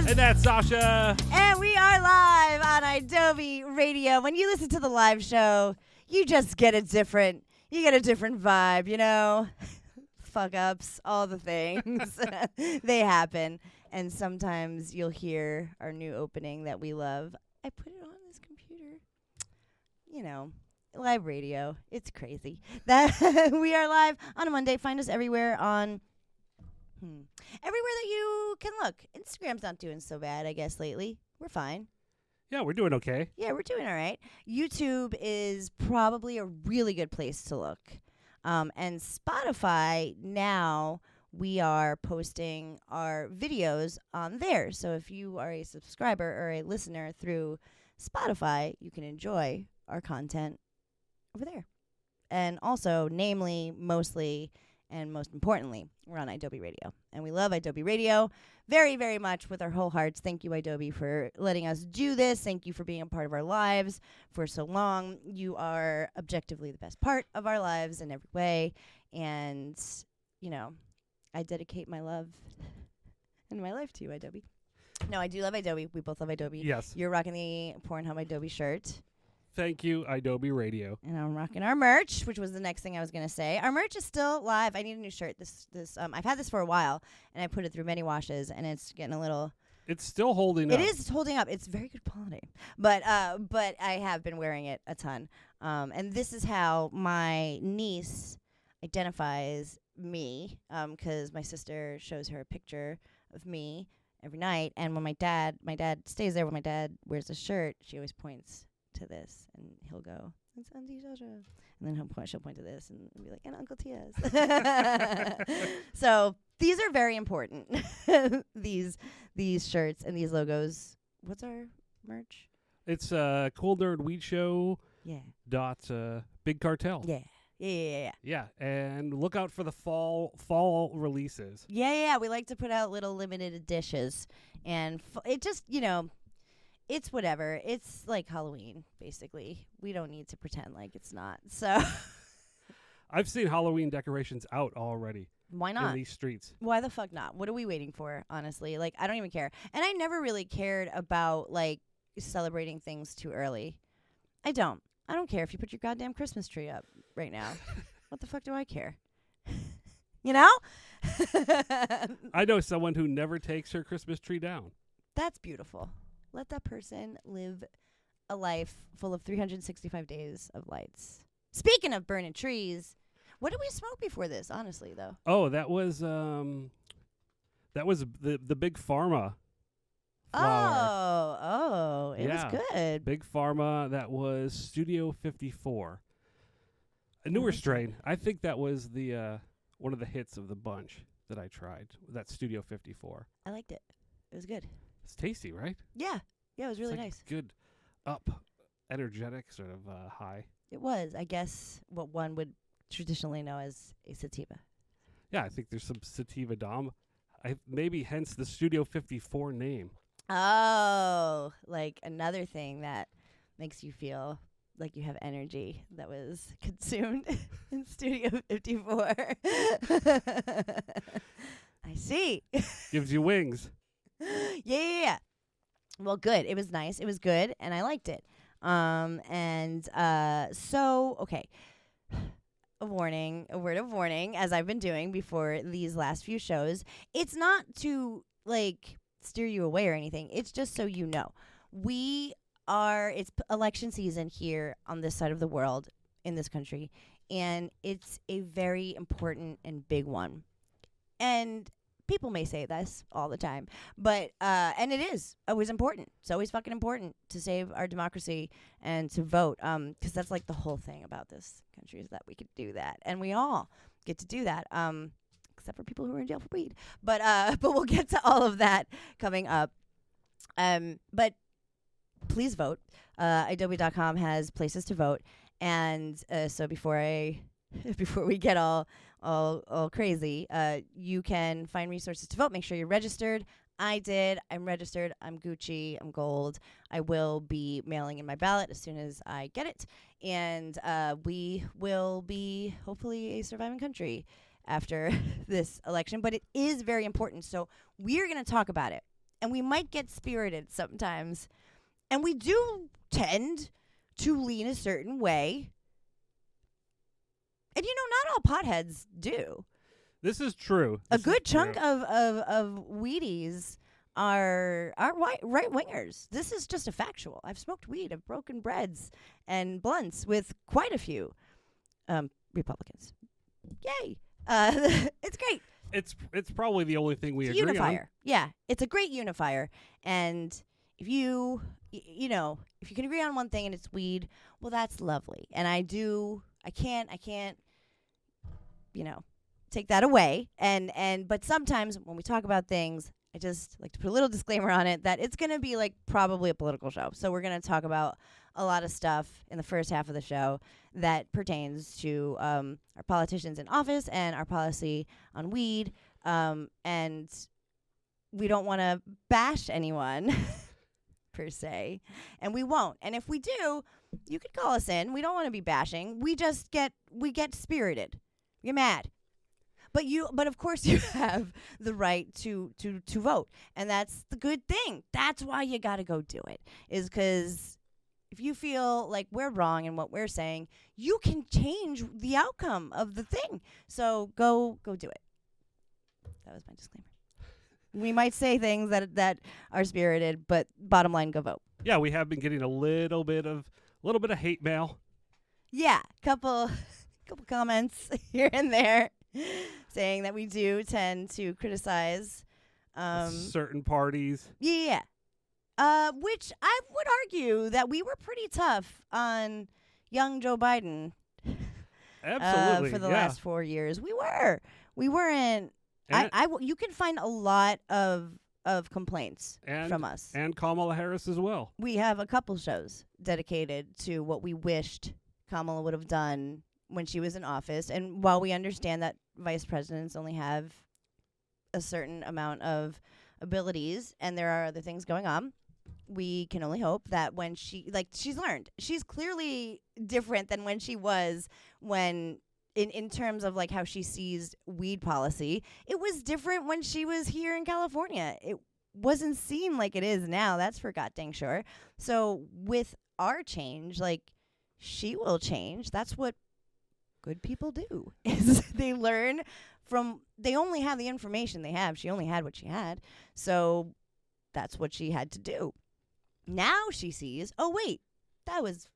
And that's Sasha. And we are live on Adobe Radio. When you listen to the live show, you just get a different vibe, you know? Fuck ups, all the things. They happen. And sometimes you'll hear our new opening that we love. I put it on this computer. You know, live radio. It's crazy. That we are live on a Monday. Find us everywhere on everywhere that you can look. Instagram's not doing so bad, I guess, lately. We're fine. Yeah, we're doing okay. Yeah, we're doing all right. YouTube is probably a really good place to look. And Spotify, now we are posting our videos on there. So if you are a subscriber or a listener through Spotify, you can enjoy our content over there. And also, namely, mostly, and most importantly, we're on Adobe Radio. And we love Adobe Radio very, very much with our whole hearts. Thank you, Adobe, for letting us do this. Thank you for being a part of our lives for so long. You are objectively the best part of our lives in every way. And, you know, I dedicate my love and my life to you, Adobe. No, I do love Adobe. We both love Adobe. Yes. You're rocking the Pornhub Adobe shirt. Thank you, Adobe Radio. And I'm rocking our merch, which was the next thing I was going to say. Our merch is still live. I need a new shirt. I've had this for a while, and I put it through many washes, and it's getting a little... It's still holding up. It is holding up. It's very good quality. But I have been wearing it a ton. And this is how my niece identifies me, because my sister shows her a picture of me every night. And when my dad stays there, when my dad wears a shirt, she always points to this, and he'll go, "It's Auntie Jojo," and then she'll point to this and be like, "And Uncle Tia's." So these are very important. these shirts and these logos. What's our merch? It's Cool Nerd Weed Show. Yeah. Big Cartel. Yeah. Yeah. Yeah, and look out for the fall releases. Yeah. We like to put out little limited editions, and it just, you know. It's whatever. It's like Halloween, basically. We don't need to pretend like it's not. So I've seen Halloween decorations out already. Why not? In these streets. Why the fuck not? What are we waiting for, honestly? Like, I don't even care. And I never really cared about, like, celebrating things too early. I don't care if you put your goddamn Christmas tree up right now. What the fuck do I care? You know? I know someone who never takes her Christmas tree down. That's beautiful. Let that person live a life full of 365 days of lights. Speaking of burning trees, what did we smoke before this, honestly, though? Oh, that was the Big Pharma flower. Oh, it was good. Big Pharma, that was Studio 54. A newer strain. I think that was the one of the hits of the bunch that I tried. That Studio 54. I liked it. It was good. It's tasty, right? Yeah, it was really nice. Good, energetic, sort of high. It was, I guess, what one would traditionally know as a sativa. Yeah, I think there's some sativa dom. Maybe hence the Studio 54 name. Oh, like another thing that makes you feel like you have energy that was consumed in Studio 54. I see. Gives you wings. Yeah. Well, good. It was nice. It was good, and I liked it. So, okay. A word of warning, as I've been doing before these last few shows. It's not to, like, steer you away or anything. It's just so you know. It's election season here on this side of the world, in this country, and it's a very important and big one. And people may say this all the time, but and it is always important. It's always fucking important to save our democracy and to vote, because that's like the whole thing about this country is that we could do that, and we all get to do that, except for people who are in jail for weed. But we'll get to all of that coming up. But please vote. Adobe.com has places to vote, and so before we get all crazy, you can find resources to vote. Make sure you're registered. I did. I'm registered. I'm Gucci. I'm gold. I will be mailing in my ballot as soon as I get it. And we will be hopefully a surviving country after this election. But it is very important. So we're going to talk about it. and we might get spirited sometimes. And we do tend to lean a certain way. And, not all potheads do. This is true. A good chunk of weedies are right wingers. This is just a factual. I've smoked weed. I've broken breads and blunts with quite a few Republicans. Yay! It's great. It's probably the only thing we It's a agree unifier. on. Yeah, it's a great unifier. And if you if you can agree on one thing and it's weed, well, that's lovely. And I can't take that away. But sometimes when we talk about things, I just like to put a little disclaimer on it that it's going to be like probably a political show. So we're going to talk about a lot of stuff in the first half of the show that pertains to our politicians in office and our policy on weed. And we don't want to bash anyone per se, and we won't. And if we do, you could call us in. We don't want to be bashing. We get spirited. We get mad. But of course you have the right to vote, and that's the good thing. That's why you got to go do it, is because if you feel like we're wrong in what we're saying, you can change the outcome of the thing. So go do it. That was my disclaimer. We might say things that are spirited, but bottom line, go vote. Yeah, we have been getting a little bit of hate mail. Yeah, couple comments here and there saying that we do tend to criticize certain parties. Yeah. Which I would argue that we were pretty tough on young Joe Biden. Absolutely. For the last 4 years. We weren't. You can find a lot of complaints from us. And Kamala Harris as well. We have a couple shows dedicated to what we wished Kamala would have done when she was in office. And while we understand that vice presidents only have a certain amount of abilities and there are other things going on, we can only hope that when she's learned. She's clearly different than when she was in terms of like how she sees weed policy. It was different when she was here in California. It wasn't seen like it is now. That's for goddamn sure. So with our change, like, she will change. That's what good people do. Is they learn from. They only have the information they have. She only had what she had. So that's what she had to do. Now she sees, oh wait, that was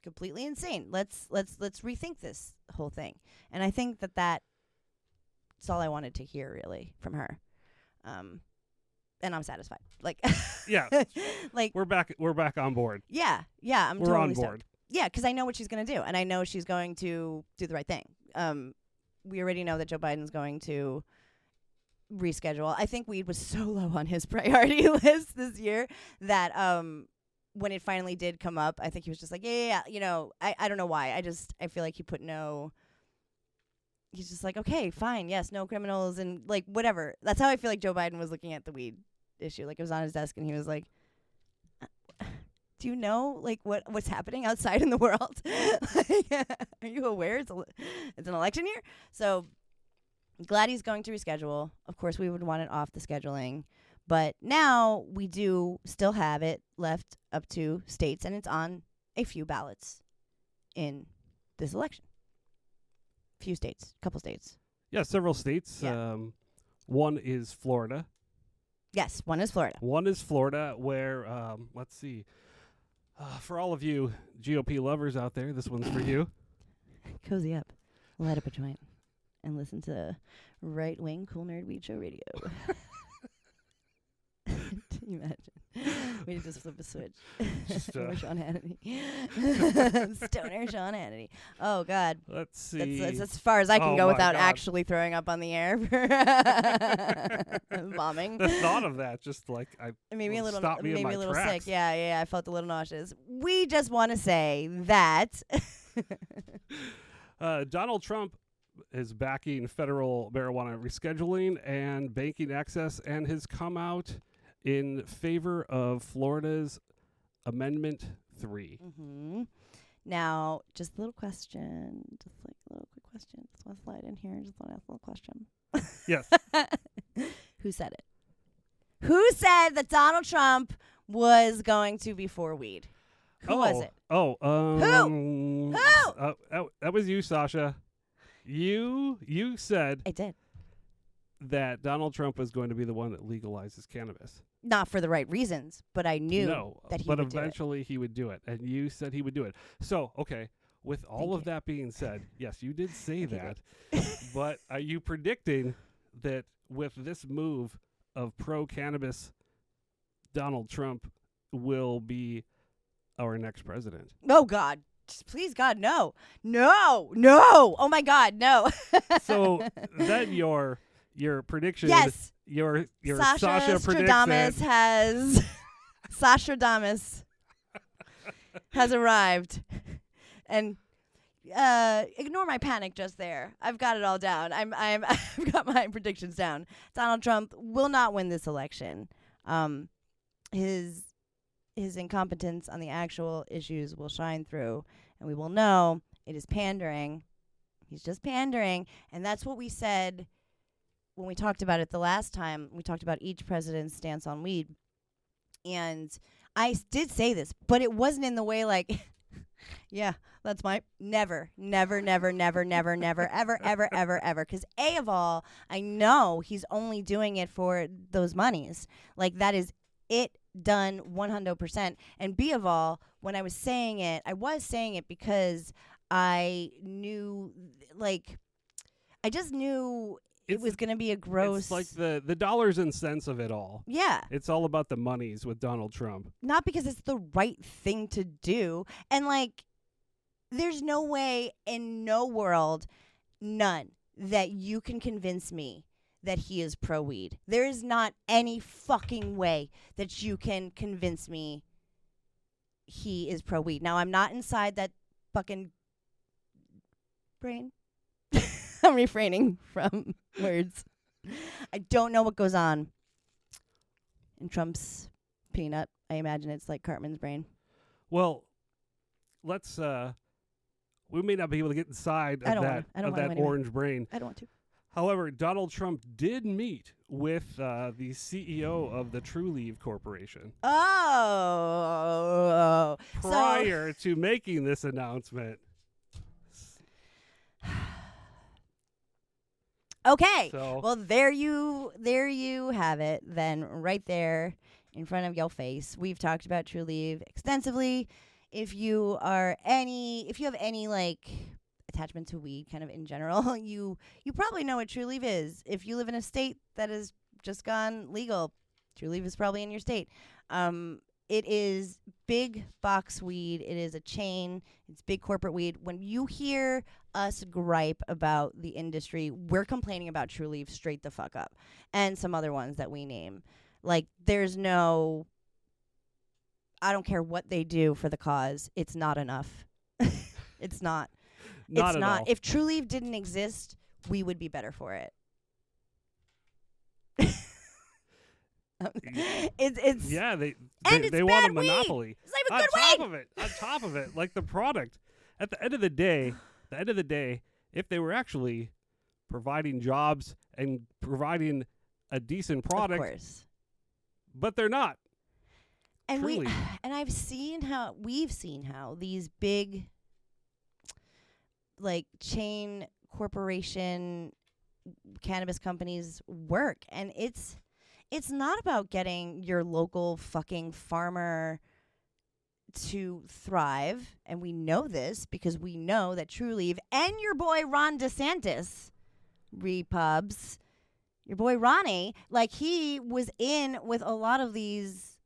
completely insane. Let's rethink this whole thing. And I think that's all I wanted to hear really from her. And I'm satisfied. Like, yeah, like we're back on board. Yeah, I'm we're totally on board. Stoked. Yeah, because I know what she's going to do, and I know she's going to do the right thing. We already know that Joe Biden's going to reschedule. I think weed was so low on his priority list this year that when it finally did come up, I think he was just like, yeah. I don't know why. I feel like he put no. He's just like, okay, fine, yes, no criminals and like whatever. That's how I feel like Joe Biden was looking at the weed issue. Like, it was on his desk and he was like, do you know like what's happening outside in the world? Like, are you aware it's an election year? So glad he's going to reschedule. Of course, we would want it off the scheduling. But now we do still have it left up to states, and it's on a few ballots in this election. Few states, couple states. Yeah, several states. Yeah. One is Florida. Yes, one is Florida. One is Florida, where, let's see. For all of you GOP lovers out there, this one's for you. Cozy up. Light up a joint. And listen to Right Wing Cool Nerd Weed Show Radio. Can you imagine? We just flip a switch. Or Sean Hannity. Stoner Sean Hannity. Oh, God. Let's see. That's as far as I can go without God. actually throwing up on the air for bombing. The thought of that just like Maybe a little, stopped me in maybe my a little tracks. sick. Yeah. I felt a little nauseous. We just want to say that Donald Trump is backing federal marijuana rescheduling and banking access, and has come out in favor of Florida's Amendment 3. Mm-hmm. Now, just a little question. Just like a little quick question. Just want to slide in here. Just want to ask a little question. Yes. Who said it? Who said that Donald Trump was going to be for weed? Who was it? Who? Who? That was you, Sasha. You said I did. that Donald Trump was going to be the one that legalizes cannabis. Not for the right reasons, but I knew that he would do it. But eventually he would do it, and you said he would do it. So, okay, with all of that being said, yes, you did say that, but are you predicting that with this move of pro-cannabis, Donald Trump will be our next president? Oh, God. Please, God, no. No. No. Oh, my God, no. So then your prediction, yes. your Sasha predicts Stradamus has Sasha Damas has arrived, and ignore my panic just there. I've got it all down. I've got my predictions down. Donald Trump will not win this election. His incompetence on the actual issues will shine through, and we will know it is pandering. He's just pandering, and that's what we said when we talked about it the last time. We talked about each president's stance on weed, and I did say this, but it wasn't in the way like, yeah, that's my never, ever, because A of all, I know he's only doing it for those monies. Like, that is it done 100%. And B of all, when I was saying it because I knew, like, I just knew it was going to be a gross... It's like the dollars and cents of it all. Yeah. It's all about the monies with Donald Trump. Not because it's the right thing to do. And, like, there's no way in no world, none, that you can convince me that he is pro-weed. There is not any fucking way that you can convince me he is pro-weed. Now, I'm not inside that fucking brain. I'm refraining from words. I don't know what goes on in Trump's peanut. I imagine it's like Cartman's brain. Well, let's we may not be able to get inside of that orange brain. I don't want to. However, Donald Trump did meet with the CEO of the TrueLeave Corporation. Oh. Prior to making this announcement. Okay. So, well, there you have it then, right there in front of your face. We've talked about TrueLeave extensively. If you have any like attachment to weed kind of in general, you probably know what TrueLeave is. If you live in a state that has just gone legal, TrueLeave is probably in your state. It is big box weed. It is a chain. It's big corporate weed. When you hear us gripe about the industry, we're complaining about TrueLeave straight the fuck up, and some other ones that we name. Like, there's no, I don't care what they do for the cause. It's not enough. It's not. Not at all. If TrueLeave didn't exist, we would be better for it. It's yeah, they it's want a bad monopoly. weed. It's not even good weed. On top of it, like the product. At the end of the day, if they were actually providing jobs and providing a decent product, of course, but they're not. And Truly. we've seen how these big, like, chain corporation cannabis companies work, and it's not about getting your local fucking farmer to thrive, and we know this because we know that TrueLeave and your boy Ron DeSantis, Repubs, your boy Ronnie, like, he was in with a lot of these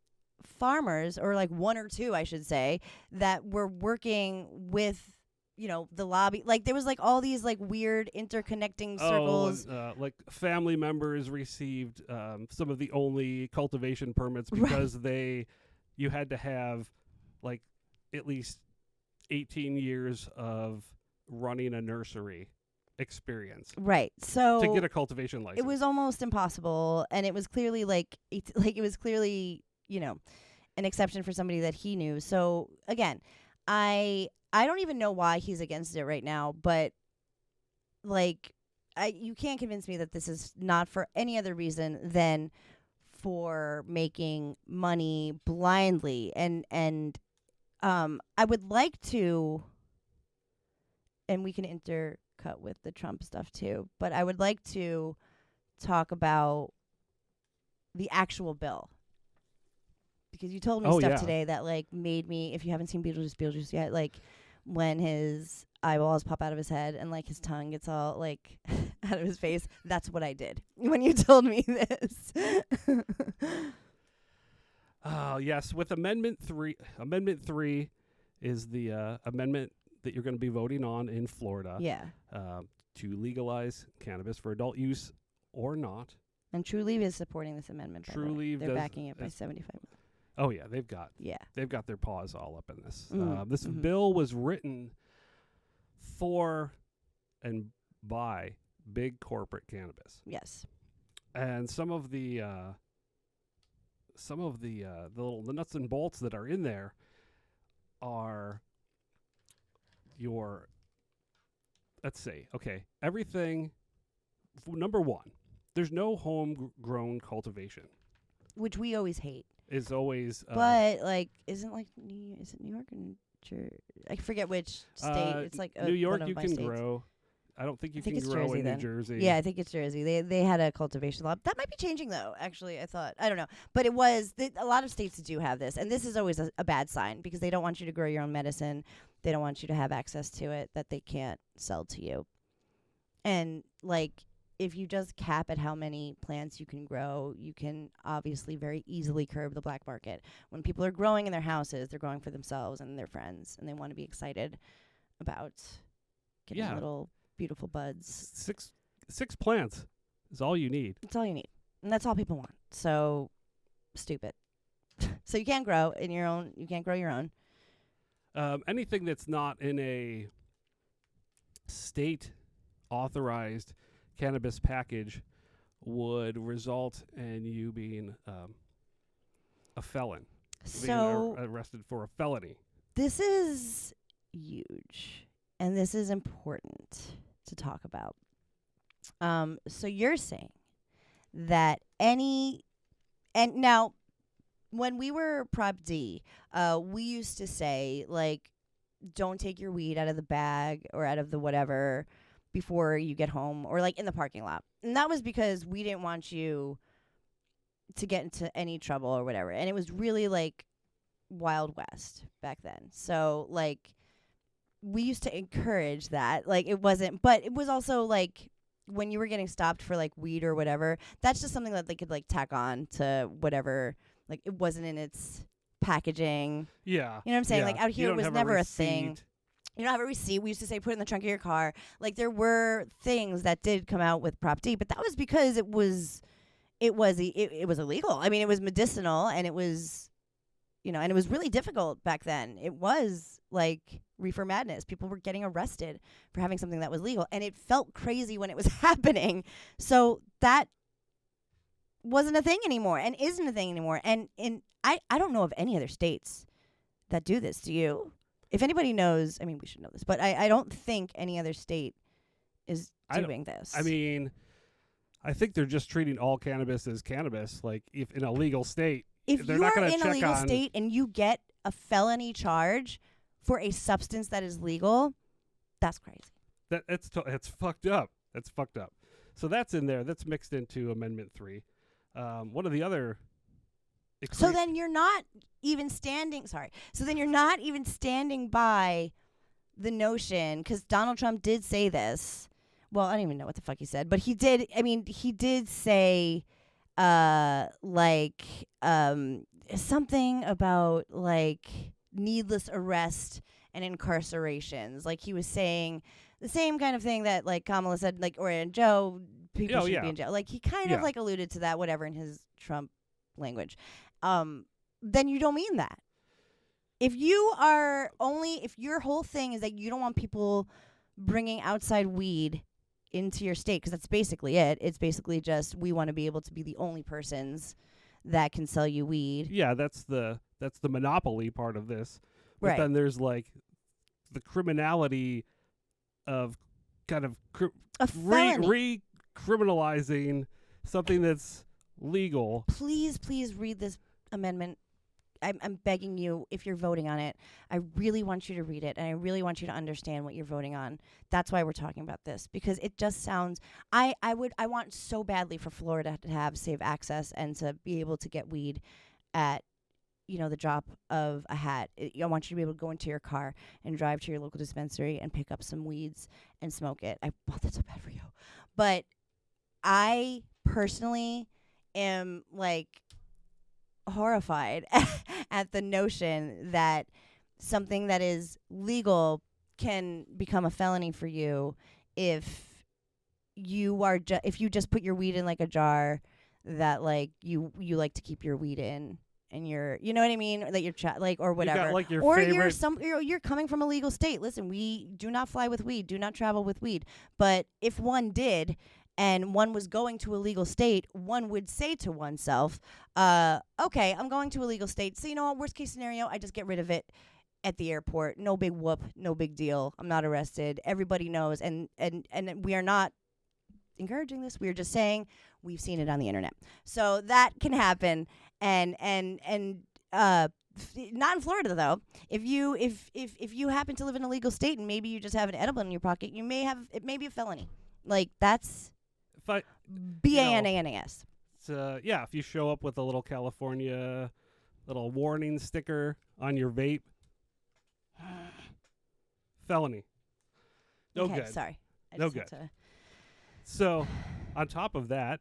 farmers, or like one or two, I should say, that were working with, the lobby. Like, there was like all these like weird interconnecting circles. Like family members received some of the only cultivation permits because you had to have like at least 18 years of running a nursery experience. Right. So to get a cultivation license. It was almost impossible, and it was clearly an exception for somebody that he knew. So again, I don't even know why he's against it right now, but like, you can't convince me that this is not for any other reason than for making money blindly. And I would like to, and we can intercut with the Trump stuff too, but I would like to talk about the actual bill. Because you told me stuff today that like made me, if you haven't seen Beetlejuice yet, like when his eyeballs pop out of his head and like his tongue gets all like out of his face, that's what I did when you told me this. Yes, with Amendment 3. Amendment 3 is the amendment that you're going to be voting on in Florida. Yeah. To legalize cannabis for adult use or not. And True Leave is supporting this amendment. True Leave, they're backing it by 75. Oh yeah, they've got their paws all up in this. This Mm-hmm. bill was written for and by big corporate cannabis. Yes. And some of the the nuts and bolts that are in there are your, let's say, okay, everything. Number one, there's no homegrown cultivation, which we always hate. Is always, but like, is it New York and I forget which state. It's like New York. one of You my can states. grow. I don't think you think can it's grow Jersey in then. New Jersey. Yeah, I think it's Jersey. They had a cultivation law. That might be changing though. Actually, I thought, I don't know, but it was a lot of states do have this, and this is always a bad sign because they don't want you to grow your own medicine. They don't want you to have access to it that they can't sell to you. And like, if you just cap at how many plants you can grow, you can obviously very easily curb the black market. When people are growing in their houses, they're growing for themselves and their friends, and they want to be excited about getting little beautiful buds. Six plants is all you need. That's all you need. And that's all people want. So stupid. So you can't grow in your own, you can't grow your own. Anything that's not in a state authorized cannabis package would result in you being a felon. So being arrested for a felony. This is huge, and this is important to talk about. So you're saying that and now when we were Prop D, we used to say like, don't take your weed out of the bag or out of the whatever before you get home, or like in the parking lot. And that was because we didn't want you to get into any trouble or whatever. And it was really like Wild West back then. So like we used to encourage that. Like it wasn't, but it was also like when you were getting stopped for like weed or whatever, that's just something that they could like tack on to whatever. Like it wasn't in its packaging. Yeah. You know what I'm saying? Yeah. Like out here it was never a thing. receipt. You don't have a receipt. We used to say put it in the trunk of your car. Like there were things that did come out with Prop D, but that was because it was illegal. I mean, it was medicinal, and it was, and it was really difficult back then. It was like reefer madness. People were getting arrested for having something that was legal, and it felt crazy when it was happening. So that wasn't a thing anymore, and isn't a thing anymore. And I don't know of any other states that do this. Do you? If anybody knows, I mean, we should know this, but I don't think any other state is doing this. I mean, I think they're just treating all cannabis as cannabis. Like, if in a legal state, if they're you're not going to in check a legal on state and you get a felony charge for a substance that is legal, that's crazy. It's fucked up. That's fucked up. So that's in there. That's mixed into Amendment 3. One of the other. So then you're not even standing. Sorry. So then you're not even standing by the notion, because Donald Trump did say this. Well, I don't even know what the fuck he said, but he did. I mean, he did say, something about like needless arrest and incarcerations. Like he was saying the same kind of thing that like Kamala said, like, or Joe, people should be in jail. Like he kind of like alluded to that, whatever, in his Trump language. Then you don't mean that. If your whole thing is that you don't want people bringing outside weed into your state, because that's basically it. It's basically just, we want to be able to be the only persons that can sell you weed. Yeah, that's the monopoly part of this. But right. Then there's like the criminality of kind of recriminalizing something that's legal. Please read this amendment. I'm begging you, if you're voting on it, I really want you to read it, and I really want you to understand what you're voting on. That's why we're talking about this, because it just sounds. I want so badly for Florida to have safe access and to be able to get weed at, the drop of a hat. I want you to be able to go into your car and drive to your local dispensary and pick up some weeds and smoke it. I want that so bad for you, but I personally am like horrified at the notion that something that is legal can become a felony for you if you are if you just put your weed in like a jar that like you like to keep your weed in, and you know what I mean, that you're or whatever, You got, like, your or favorite you're coming from a legal state. Listen, we do not fly with weed, do not travel with weed, but if one did and one was going to a legal state, one would say to oneself, okay, I'm going to a legal state, so you know what, worst case scenario, I just get rid of it at the airport. No big whoop, no big deal. I'm not arrested. Everybody knows, and we are not encouraging this. We are just saying we've seen it on the internet. So that can happen, and not in Florida though. If you happen to live in a legal state and maybe you just have an edible in your pocket, it may be a felony. Like, that's BANANAS. Yeah, if you show up with a little California little warning sticker on your vape, felony. No okay, good. Sorry. No good. So, on top of that,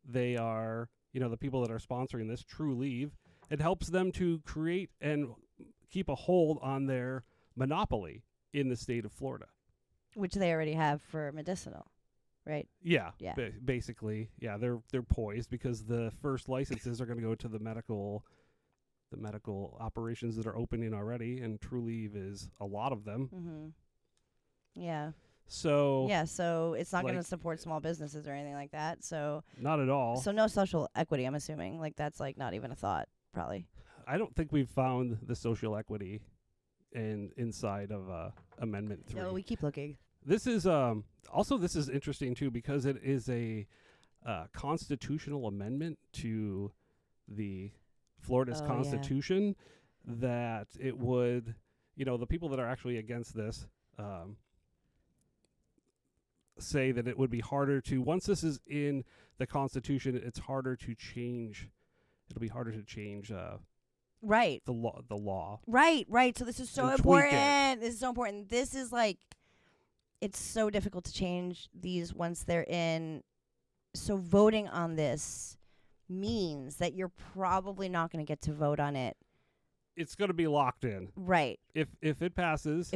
they are, the people that are sponsoring this, True Leave. It helps them to create and keep a hold on their monopoly in the state of Florida. Which they already have for medicinal, right? Yeah. Yeah. Basically, yeah, they're poised because the first licenses are going to go to the medical operations that are opening already, and True Leave is a lot of them. Mm-hmm. Yeah. So it's not going to support small businesses or anything like that. So not at all. So no social equity, I'm assuming. Like, that's like not even a thought, probably. I don't think we've found the social equity inside of Amendment 3. No, we keep looking. This is this is interesting too, because it is a constitutional amendment to the Florida's Constitution, that it would, the people that are actually against this say that it would be harder to, once this is in the Constitution, it's harder to change. It'll be harder to change right. the law. Right. So this is so important. This is so important. This is like, it's so difficult to change these once they're in. So voting on this means that you're probably not going to get to vote on it. It's going to be locked in. Right. If it passes.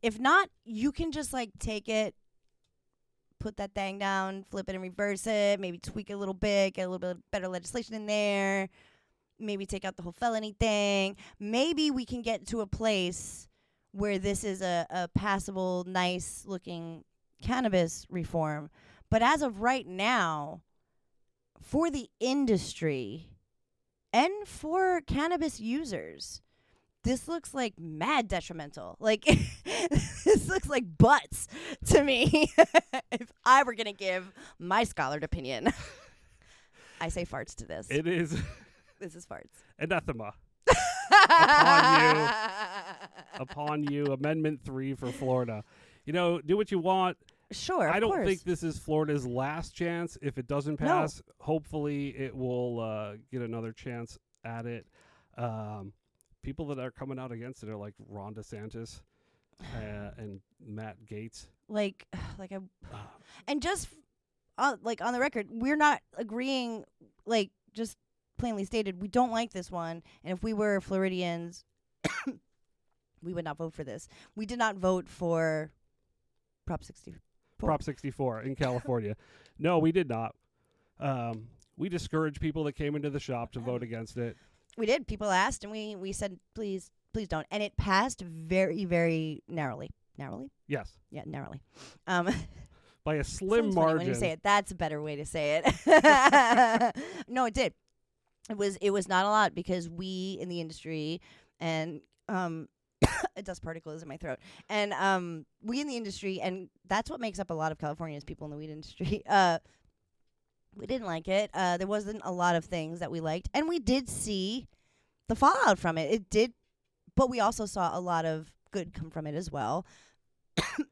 If not, you can just like take it, put that thing down, flip it and reverse it, maybe tweak it a little bit, get a little bit better legislation in there, maybe take out the whole felony thing. Maybe we can get to a place where this is a passable, nice-looking cannabis reform. But as of right now, for the industry and for cannabis users, this looks like mad detrimental. Like, this looks like butts to me if I were going to give my scholared opinion. I say farts to this. It is. This is farts. Anathema. Upon you, Amendment 3 for Florida. Do what you want. Sure, I don't course. think this is Florida's last chance. If it doesn't pass, hopefully it will get another chance at it. People that are coming out against it are like Ron DeSantis and Matt Gaetz. And just like on the record, we're not agreeing. Like, just plainly stated, we don't like this one. And if we were Floridians, we would not vote for this. We did not vote for Prop 64. Prop 64 in California. No, we did not. We discouraged people that came into the shop to vote against it. We did. People asked, and we said, please don't. And it passed very, very narrowly. Narrowly? Yes. Yeah, narrowly. By a slim sounds margin. Funny when you say it. That's a better way to say it. No, it did. It was not a lot, because we in the industry, and a dust particle is in my throat, and we in the industry, and that's what makes up a lot of California's people in the weed industry. We didn't like it. There wasn't a lot of things that we liked, and we did see the fallout from it. It did, but we also saw a lot of good come from it as well,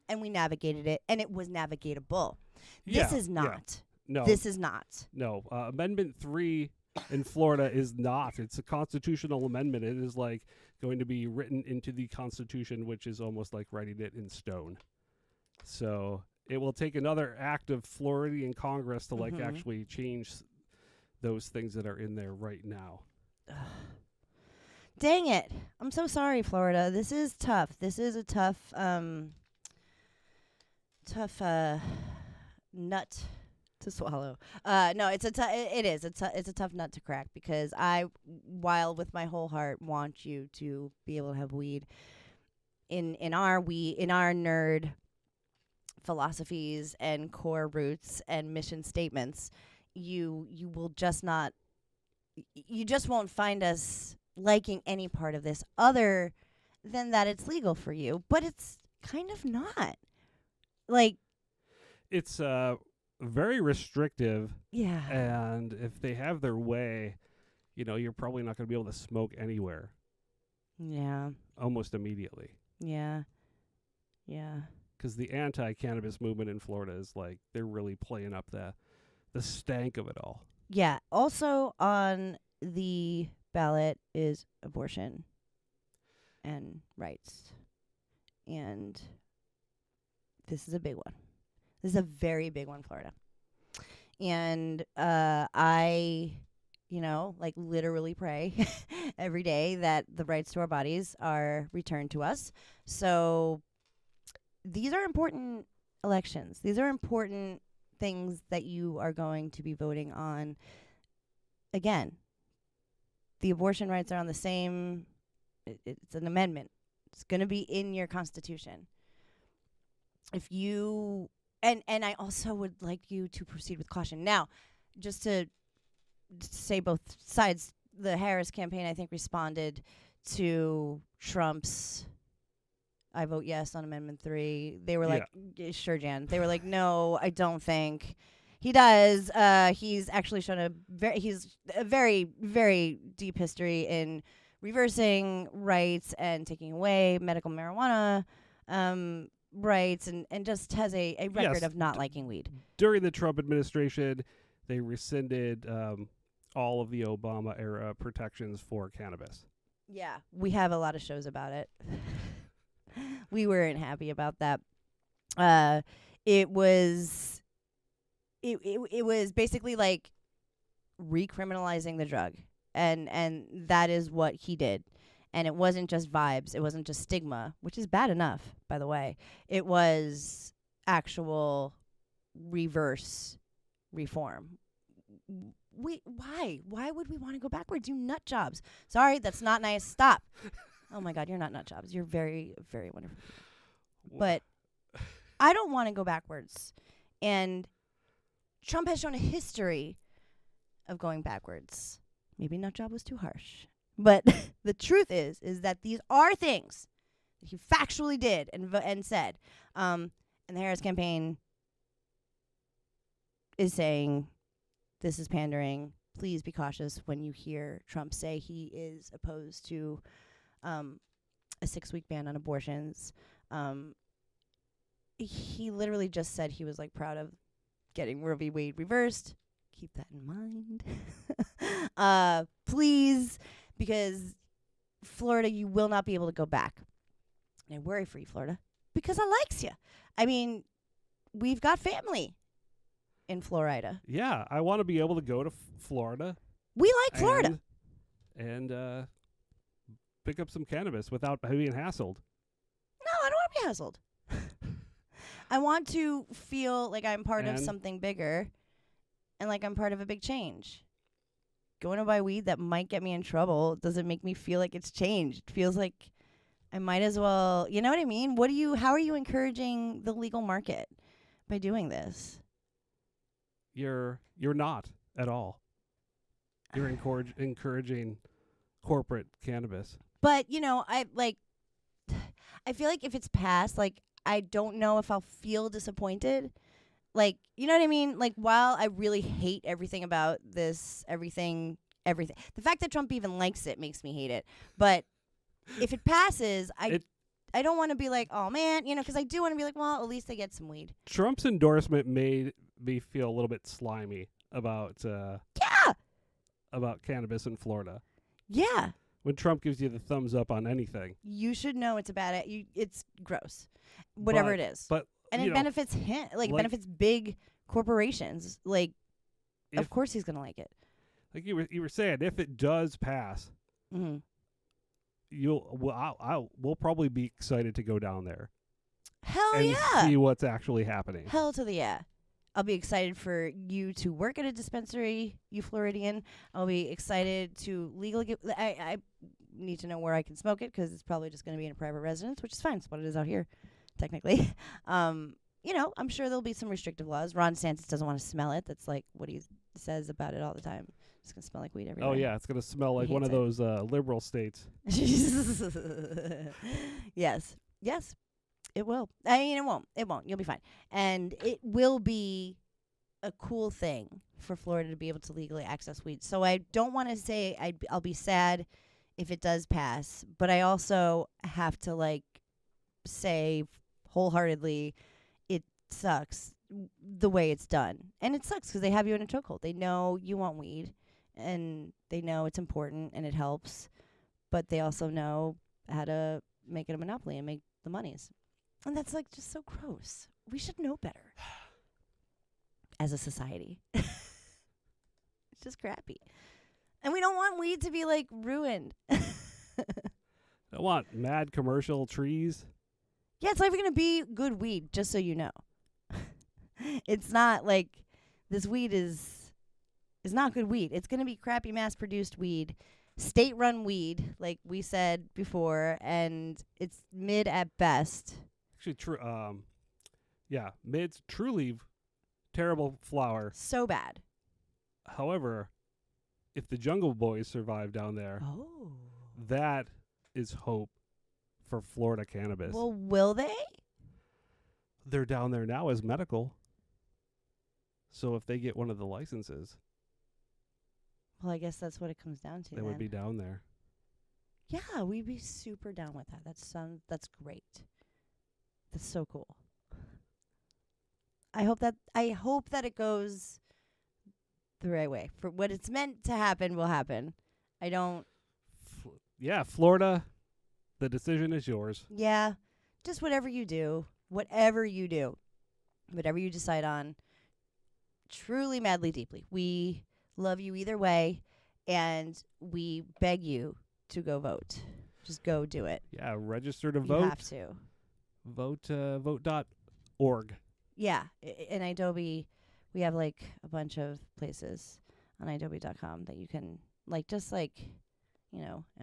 and we navigated it, and it was navigatable. This is not. No. This is not. No. Amendment 3 in Florida is not. It's a constitutional amendment. It is like going to be written into the Constitution, which is almost like writing it in stone. So it will take another act of Floridian Congress to like actually change those things that are in there right now. Dang it. I'm so sorry, Florida. This is tough. This is a tough nut to swallow. No, it's it's a tough nut to crack, because I, while with my whole heart, want you to be able to have weed in our nerd philosophies and core roots and mission statements. You will just not. You just won't find us liking any part of this other than that it's legal for you, but it's kind of not. Like, it's very restrictive. Yeah. And if they have their way, you're probably not going to be able to smoke anywhere. Yeah. Almost immediately. Yeah. Yeah. Because the anti-cannabis movement in Florida is like, they're really playing up the stank of it all. Yeah. Also on the ballot is abortion and rights. And this is a big one. This is a very big one, Florida. And I, literally pray every day that the rights to our bodies are returned to us. So these are important elections. These are important things that you are going to be voting on. Again, the abortion rights are on the same, it's an amendment. It's going to be in your Constitution. If you, and I also would like you to proceed with caution. Now, just to say both sides, the Harris campaign, I think, responded to Trump's I vote yes on Amendment 3. They were like, sure, Jan. They were like, no, I don't think he does. He's actually shown he's a very, very deep history in reversing rights and taking away medical marijuana rights, and just has a record of not liking weed. During the Trump administration, they rescinded all of the Obama era protections for cannabis. Yeah, we have a lot of shows about it. We weren't happy about that. It was basically like recriminalizing the drug, and that is what he did. And it wasn't just vibes. It wasn't just stigma, which is bad enough, by the way. It was actual reverse reform. Why would we want to go backwards? You nut jobs. Sorry, that's not nice. Stop. Oh my God, you're not nut jobs. You're very, very wonderful. But I don't want to go backwards. And Trump has shown a history of going backwards. Maybe nut job was too harsh. But the truth is that these are things that he factually did and said. And the Harris campaign is saying this is pandering. Please be cautious when you hear Trump say he is opposed to a 6-week ban on abortions. He literally just said he was like proud of getting Roe v. Wade reversed. Keep that in mind. Please, because Florida, you will not be able to go back. And I worry for you, Florida, because I likes you. I mean, we've got family in Florida. Yeah, I want to be able to go to Florida. We like Florida. And pick up some cannabis without being hassled. No, I don't want to be hassled. I want to feel like I'm part of something bigger and like I'm part of a big change. Going to buy weed that might get me in trouble doesn't make me feel like it's changed. It feels like I might as well, you know what I mean? How are you encouraging the legal market by doing this? You're not at all. You're encouraging corporate cannabis. But, I feel like if it's passed, like, I don't know if I'll feel disappointed. Like, you know what I mean? Like, while I really hate everything about this, everything, the fact that Trump even likes it makes me hate it. But if it passes, I don't want to be like, oh man, because I do want to be like, well, at least they get some weed. Trump's endorsement made me feel a little bit slimy about cannabis in Florida. Yeah. When Trump gives you the thumbs up on anything, you should know it's a bad. It's gross, whatever it is. But it benefits him, like it benefits big corporations. Like, of course he's gonna like it. Like you were saying, if it does pass, mm-hmm. we'll probably be excited to go down there. Hell and yeah! See what's actually happening. Hell to the yeah! I'll be excited for you to work at a dispensary, you Floridian. I'll be excited to legally get. I need to know where I can smoke it because it's probably just going to be in a private residence, which is fine. It's what it is out here, technically. I'm sure there'll be some restrictive laws. Ron DeSantis doesn't want to smell it. That's like what he says about it all the time. It's going to smell like weed everywhere. Oh, yeah. It's going to smell like one of those liberal states. Yes. Yes. It will. I mean, it won't. It won't. You'll be fine. And it will be a cool thing for Florida to be able to legally access weed. So I don't want to say I'll be sad if it does pass, but I also have to say wholeheartedly it sucks the way it's done. And it sucks because they have you in a chokehold. They know you want weed and they know it's important and it helps, but they also know how to make it a monopoly and make the monies. And that's just so gross. We should know better as a society. It's just crappy. And we don't want weed to be ruined. I want mad commercial trees. Yeah, it's not even going to be good weed, just so you know. It's not this weed is not good weed. It's going to be crappy mass-produced weed, state-run weed, like we said before, and it's mid at best. Actually, mid's truly terrible flower. So bad. However, if the Jungle Boys survive down there, that is hope for Florida cannabis. Well, will they? They're down there now as medical. So if they get one of the licenses, well, I guess that's what it comes down to. They would be down there. Yeah, we'd be super down with that. That's great. That's so cool. I hope that it goes the right way. For what it's meant to happen will happen. I don't. Florida, the decision is yours. Yeah, just whatever you do, whatever you decide on, truly, madly, deeply. We love you either way, and we beg you to go vote. Just go do it. Yeah, register to vote. You have to. Vote.org. Yeah, in Adobe, we have a bunch of places on Adobe.com that you can am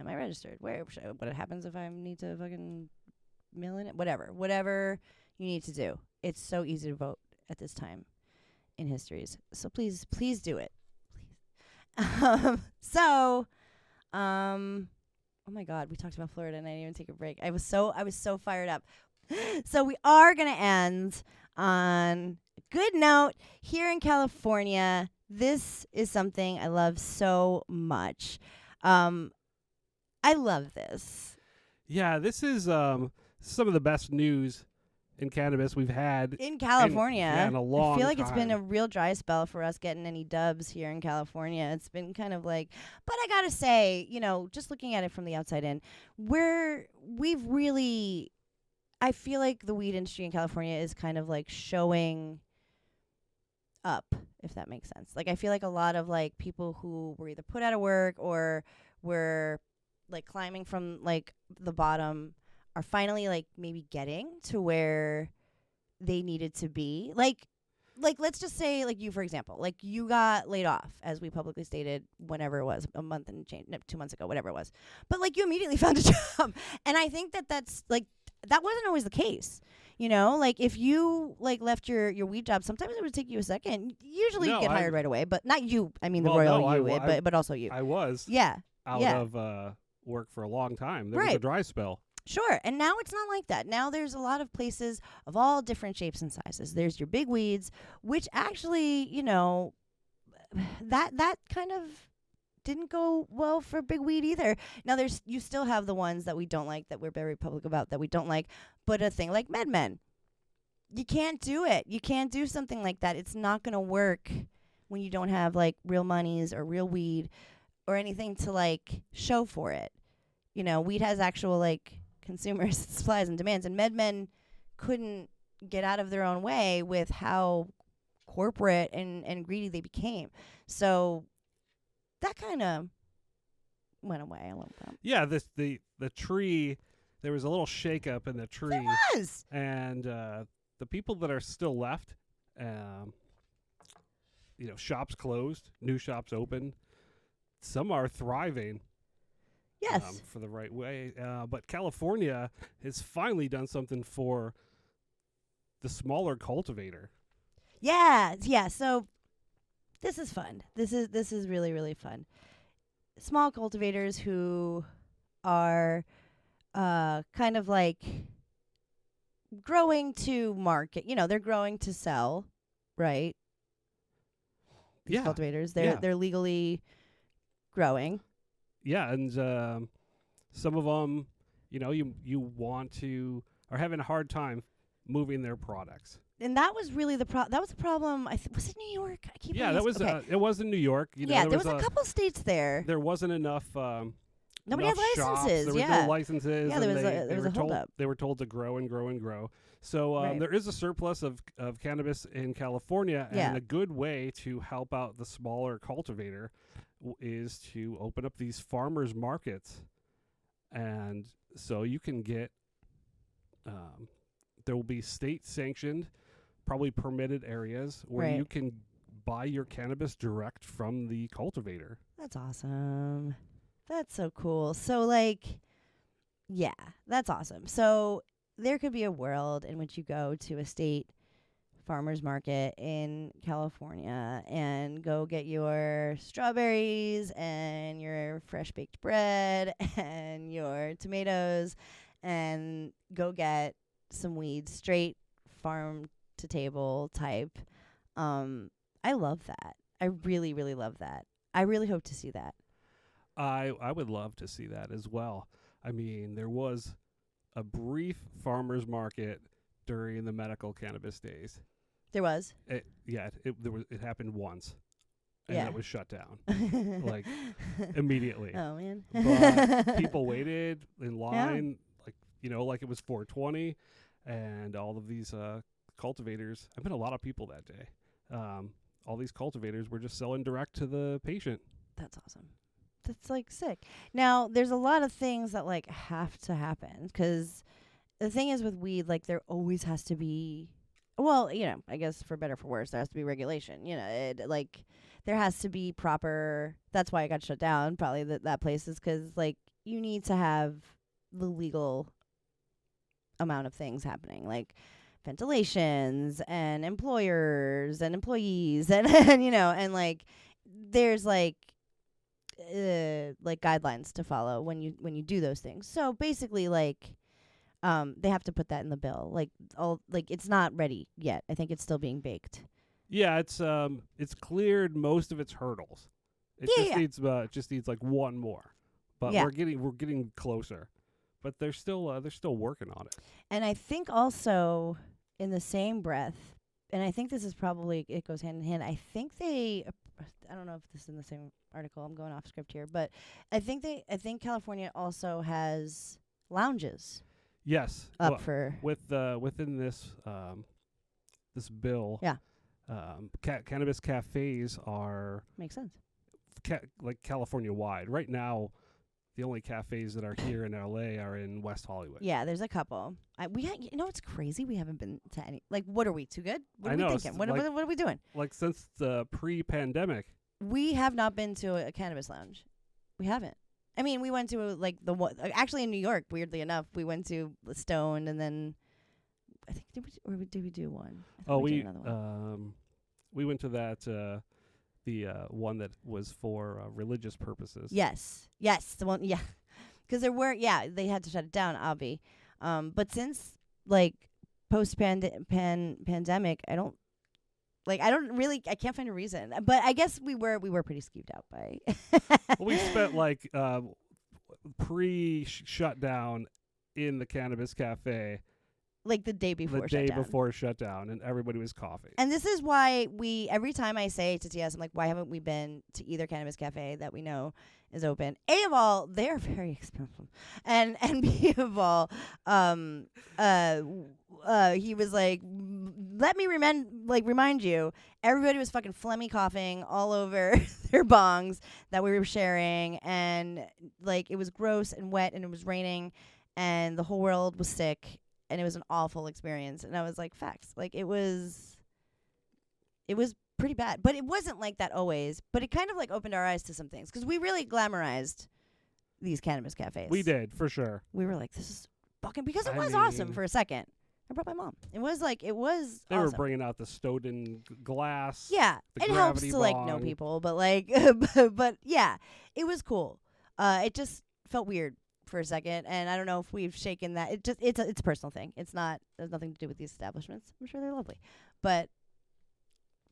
I registered? What happens if I need to fucking mail in it? Whatever you need to do. It's so easy to vote at this time in histories. So please do it. Please. Oh my God, we talked about Florida and I didn't even take a break. I was so fired up. So we are going to end on a good note here in California. This is something I love so much. I love this. Yeah, this is some of the best news in cannabis we've had in California. In a long I feel like time. It's been a real dry spell for us getting any dubs here in California. It's been kind of but I gotta say, just looking at it from the outside in, we've really, I feel like the weed industry in California is kind of showing up, if that makes sense. I feel like a lot of people who were either put out of work or were climbing from the bottom are finally maybe getting to where they needed to be. Let's just say you, for example, you got laid off, as we publicly stated whenever it was, a month and change, 2 months ago, whatever it was. But you immediately found a job. And I think that's that wasn't always the case. If you left your weed job, sometimes it would take you a second. Usually you get hired right away, but not you. I mean, but also you. I was. Yeah. Out of work for a long time. There was a dry spell. Sure. And now it's not like that. Now there's a lot of places of all different shapes and sizes. There's your big weeds, which actually, that kind of didn't go well for big weed either. Now you still have the ones that we don't like, that we're very public about, that we don't like, but a thing like MedMen, you can't do it. You can't do something like that. It's not going to work when you don't have like real monies or real weed or anything to like show for it. Weed has actual like consumers, supplies and demands, and MedMen couldn't get out of their own way with how corporate and greedy they became. So that kind of went away a little bit. Yeah, the tree, there was a little shakeup in the tree. There was. And the people that are still left, shops closed, new shops open. Some are thriving. Yes. For the right way. But California has finally done something for the smaller cultivator. Yeah. So this is fun. This is really, really fun. Small cultivators who are kind of like growing to market. They're growing to sell, right? These cultivators. They're legally growing. Yeah, and some of them, you want to, are having a hard time moving their products. And that was really that was the problem. Was it New York? I keep that was okay. it was in New York. There was a couple states there. There wasn't enough. Nobody had licenses. Shops. There was no licenses. Yeah, there was a holdup. They were told to grow and grow and grow. So there is a surplus of cannabis in California, and a good way to help out the smaller cultivator is to open up these farmers markets, and so you can get. There will be state sanctioned, probably permitted areas where you can buy your cannabis direct from the cultivator. That's awesome. That's so cool. So that's awesome. So there could be a world in which you go to a state farmer's market in California and go get your strawberries and your fresh baked bread and your tomatoes and go get some weeds, straight farm to table type. I love that. I really, really love that. I really hope to see that. I would love to see that as well. I mean, there was a brief farmers market during the medical cannabis days. There was? It happened once. And it was shut down. Immediately. Oh man. But people waited in line like it was 420, and all of these cultivators, I've met a lot of people that day. All these cultivators were just selling direct to the patient. That's awesome. That's sick. Now, there's a lot of things that have to happen, because the thing is with weed, there always has to be, I guess for better or for worse, there has to be regulation. There has to be proper. That's why it got shut down. Probably that place is because you need to have the legal amount of things happening, like ventilations and employers and employees and there's guidelines to follow when you do those things. So basically they have to put that in the bill. It's not ready yet. I think it's still being baked. Yeah, it's cleared most of its hurdles. It just needs one more. But we're getting closer. But they're still working on it. And I think also in the same breath, and I think this is probably, it goes hand in hand. I think I don't know if this is in the same article. I'm going off script here, but I think California also has lounges. Yes. Within this this bill. Yeah. Cannabis cafes are makes sense. California wide right now. The only cafes that are here in LA are in West Hollywood. Yeah, there's a couple. It's crazy. We haven't been to any. What are we, too good? What are we thinking? What are we doing? Since the pre-pandemic. We have not been to a cannabis lounge. We haven't. I mean, we went to actually in New York. Weirdly enough, we went to Stone, and then I think did we do one? We did another one. We went to that. The one that was for religious purposes. Yes, the one. Yeah, because they had to shut it down, obvi. But since like post pandemic, I can't find a reason. But I guess we were pretty skeeved out by. Well, we spent like pre-shutdown in the cannabis cafe. Like the day before shutdown. The day before shutdown, and everybody was coughing. And this is why every time I say to TS, I'm like, why haven't we been to either cannabis cafe that we know is open? A of all, they're very expensive. And B of all, he was like, let me remind you, everybody was fucking phlegmy coughing all over their bongs that we were sharing, and like it was gross and wet and it was raining and the whole world was sick. And it was an awful experience. And I was like, facts. Like, it was pretty bad. But it wasn't like that always. But it kind of, like, opened our eyes to some things. Because we really glamorized these cannabis cafes. We did, for sure. We were like, this is fucking... Because it was awesome for a second. I brought my mom. It was awesome. Were bringing out the Stoughton glass. Yeah. It helps to, like, know people. But, like... but, yeah. It was cool. It just felt weird for a second, and I don't know if we've shaken that. It's a personal thing. There's nothing to do with these establishments. I'm sure they're lovely, but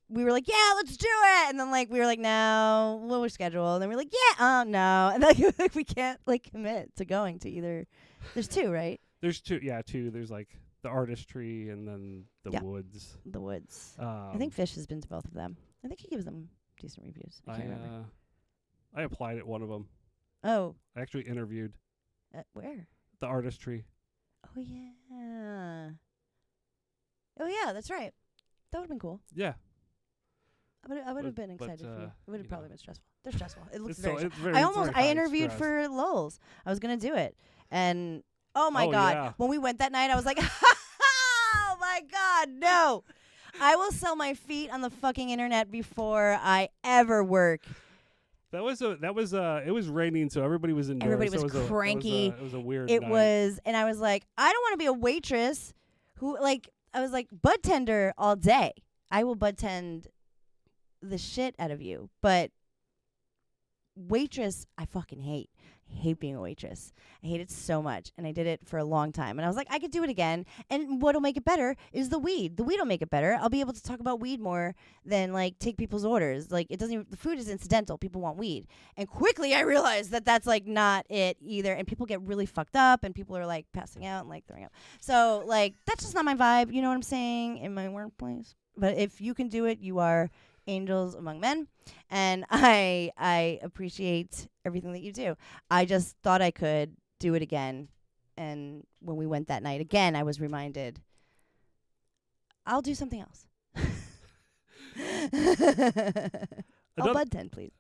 we were like, yeah, let's do it. And then like we were like, no, we'll schedule. And then we were like, yeah, no, and like we can't like commit to going to either. There's two, right? There's two. Yeah, two. There's like the Artistry and then the Woods. The Woods. I think Fish has been to both of them. I think he gives them decent reviews. I can't remember. I applied at one of them. Oh. I actually interviewed. Where? The Artistry. Oh, yeah. Oh, yeah, that's right. That would have been cool. Yeah. I would have been excited for you. It would have probably been stressful. They're stressful. It looks very I interviewed for Lowell's. I was going to do it. And, oh, my God. Yeah. When we went that night, I was like, oh, my God, no. I will sell my feet on the fucking internet before I ever work. It was raining, so everybody was indoors. Everybody was cranky. It was a weird night. And I was like, I don't want to be a waitress I was like, bud tender all day. I will bud tend the shit out of you. But waitress, I fucking hate. I hate being a waitress. I hate it so much. And I did it for a long time. And I was like, I could do it again. And what'll make it better is the weed. The weed will make it better. I'll be able to talk about weed more than like take people's orders. Like the food is incidental. People want weed. And quickly I realized that that's like not it either. And people get really fucked up and people are like passing out and like throwing up. So like, that's just not my vibe. You know what I'm saying? In my workplace. But if you can do it, you are angels among men, and I appreciate everything that you do. I just thought I could do it again, and when we went that night again, I was reminded I'll do something else. I'll bud tend, please.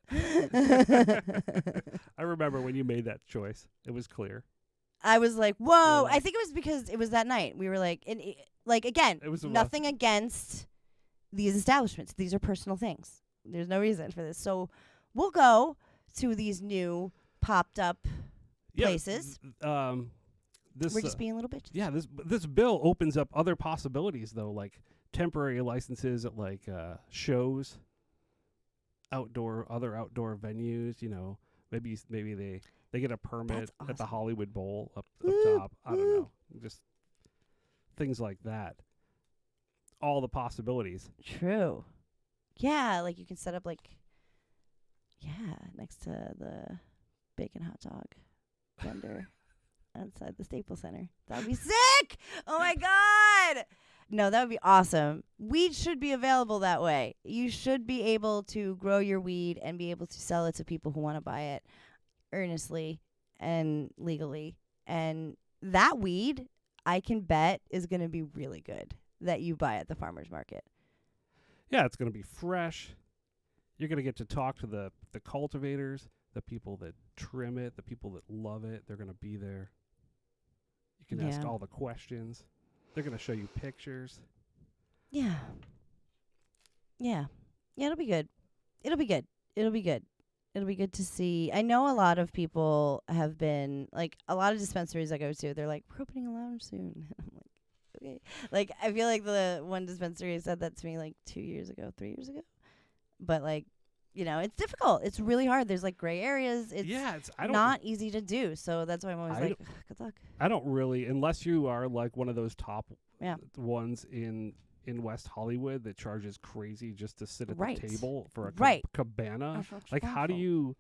I remember when you made that choice. It was clear. I was like, whoa. I think it was because it was that night. We were like, again, it was nothing against these establishments. These are personal things. There's no reason for this. So we'll go to these new popped up places. We're just being little bitches. Yeah, this bill opens up other possibilities though, like temporary licenses at like shows, other outdoor venues, you know. Maybe they get a permit at the Hollywood Bowl up top. I don't know. Just things like that. All the possibilities. True. Yeah, like you can set up next to the bacon hot dog vendor outside the Staples Center. That would be sick! Oh my God! No, that would be awesome. Weed should be available that way. You should be able to grow your weed and be able to sell it to people who want to buy it earnestly and legally. And that weed, I can bet, is going to be really good. That you buy at the farmer's market. Yeah, it's going to be fresh. You're going to get to talk to the cultivators, the people that trim it, the people that love it. They're going to be there. You can ask all the questions. They're going to show you pictures. Yeah. Yeah. Yeah, it'll be good. It'll be good. It'll be good. It'll be good to see. I know a lot of people have been, like, a lot of dispensaries I go to, they're like, we're opening a lounge soon. I'm like, okay. Like, I feel like the one dispensary said that to me like 3 years ago. But like, it's difficult. It's really hard. There's like gray areas. It's not easy to do. So that's why I'm always like, good luck. I don't really, unless you are like one of those top ones in West Hollywood that charges crazy just to sit at the table for a cabana. Like, how do you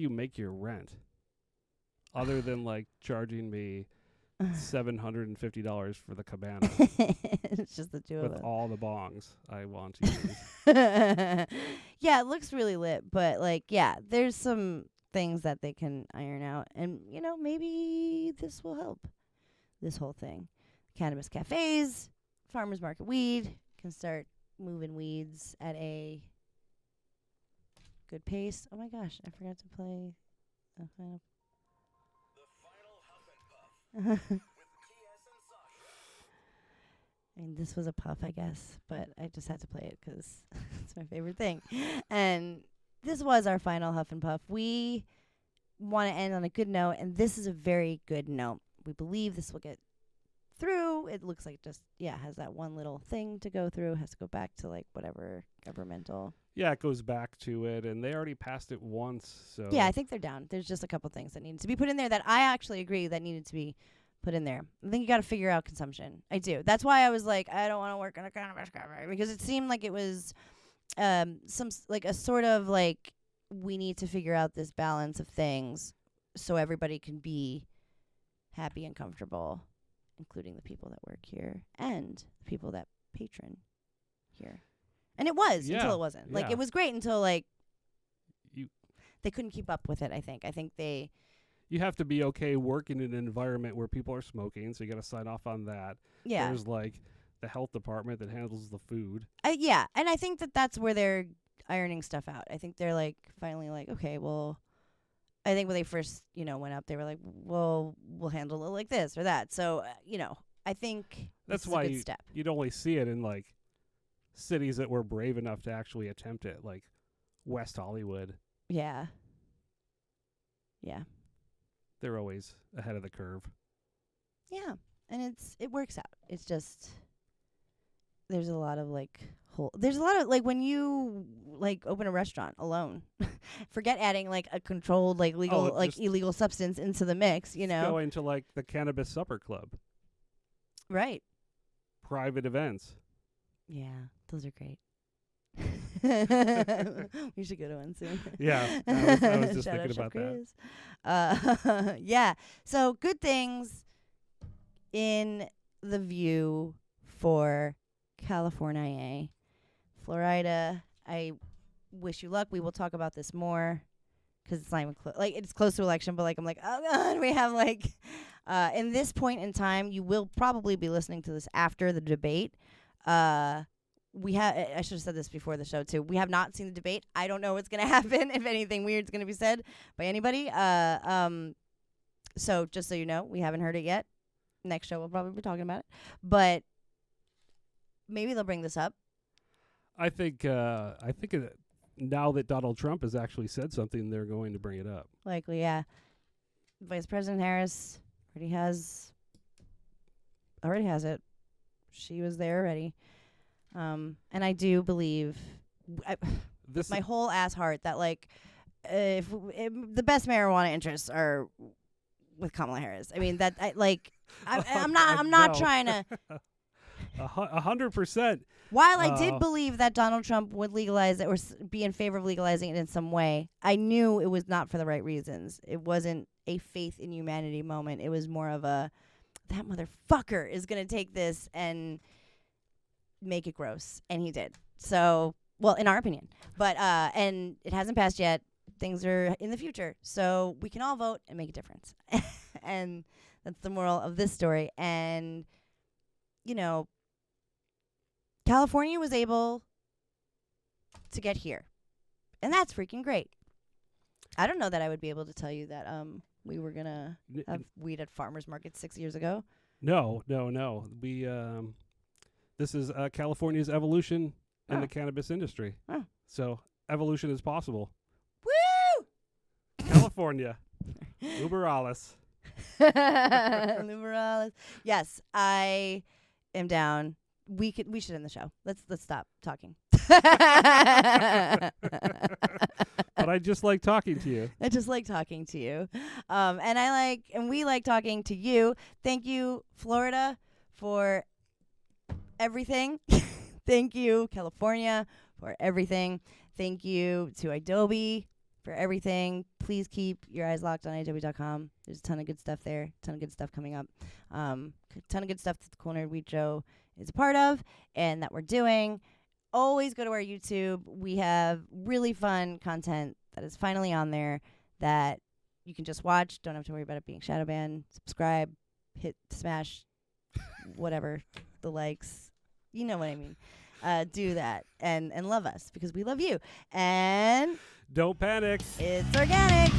make your rent other than like charging me $750 for the cabana? It's just the two of with us. all the bongs I want to use. Yeah, it looks really lit, but like, there's some things that they can iron out, and maybe this will help. This whole thing, cannabis cafes, farmers market weed can start moving weeds at a good pace. Oh my gosh, I forgot to play the final. I mean, this was a puff, I guess, but I just had to play it because it's my favorite thing. And this was our final Huff and Puff. We want to end on a good note, and this is a very good note. We believe this will get through. It looks like just, has that one little thing to go through. Has to go back to, like, whatever governmental. Yeah, it goes back to it, and they already passed it once. So yeah, I think they're down. There's just a couple things that needed to be put in there that I actually agree that needed to be put in there. I think you got to figure out consumption. I do. That's why I was like, I don't want to work in a cannabis cafe, because it seemed like it was some like a sort of like, we need to figure out this balance of things so everybody can be happy and comfortable, including the people that work here and the people that patron here. And it was until it wasn't. Like, it was great until like they couldn't keep up with it. I think you have to be okay working in an environment where people are smoking, so you got to sign off on that. Yeah. There's like the health department that handles the food. And I think that's where they're ironing stuff out. I think they're like finally like, okay, well, I think when they first, went up, they were like, well, we'll handle it like this or that. So, I think that's this is why a good step. You'd only see it in like cities that were brave enough to actually attempt it, like West Hollywood. Yeah. Yeah. They're always ahead of the curve. Yeah, and it works out. It's just there's a lot of like when you like open a restaurant alone. Forget adding like a controlled like legal illegal substance into the mix, Going to like the cannabis supper club. Right. Private events. Yeah, those are great. We should go to one soon. Yeah, I was just thinking about that. Yeah, so good things in the view for California. Florida, I wish you luck. We will talk about this more because it's not even it's close to election, but like I'm like, oh god, we have like in this point in time, you will probably be listening to this after the debate. I should have said this before the show too. We have not seen the debate. I don't know what's going to happen, if anything weird's going to be said by anybody. So just so you know, we haven't heard it yet. Next show we'll probably be talking about it. But maybe they'll bring this up. I think now that Donald Trump has actually said something, they're going to bring it up. Likely, yeah. Vice President Harris already has it. She was there already. And I do believe, with my whole ass heart, that like, if the best marijuana interests are with Kamala Harris. I mean I'm not trying to. 100%. While I did believe that Donald Trump would legalize it or be in favor of legalizing it in some way, I knew it was not for the right reasons. It wasn't a faith in humanity moment. It was more of that motherfucker is gonna take this and make it gross, and he did. So, well, in our opinion, but and it hasn't passed yet. Things are in the future, so we can all vote and make a difference. And that's the moral of this story. And California was able to get here, and that's freaking great. I don't know that I would be able to tell you that we were gonna have weed at farmers markets 6 years ago. No. We this is California's evolution in the cannabis industry. Oh. So evolution is possible. Woo! California. Uberalis. Uberalis. Yes, I am down. We should end the show. Let's stop talking. I just like talking to you. I just like talking to you. And we like talking to you. Thank you, Florida, for everything. Thank you, California, for everything. Thank you to Adobe for everything. Please keep your eyes locked on adobe.com. There's a ton of good stuff there. Ton of good stuff coming up. Ton of good stuff that the Cool Nerd Weed Show is a part of and that we're doing. Always go to our YouTube. We have really fun content that is finally on there that you can just watch. Don't have to worry about it being shadow banned. Subscribe, smash, whatever, the likes. You know what I mean. Do that and love us because we love you. And don't panic. It's organic.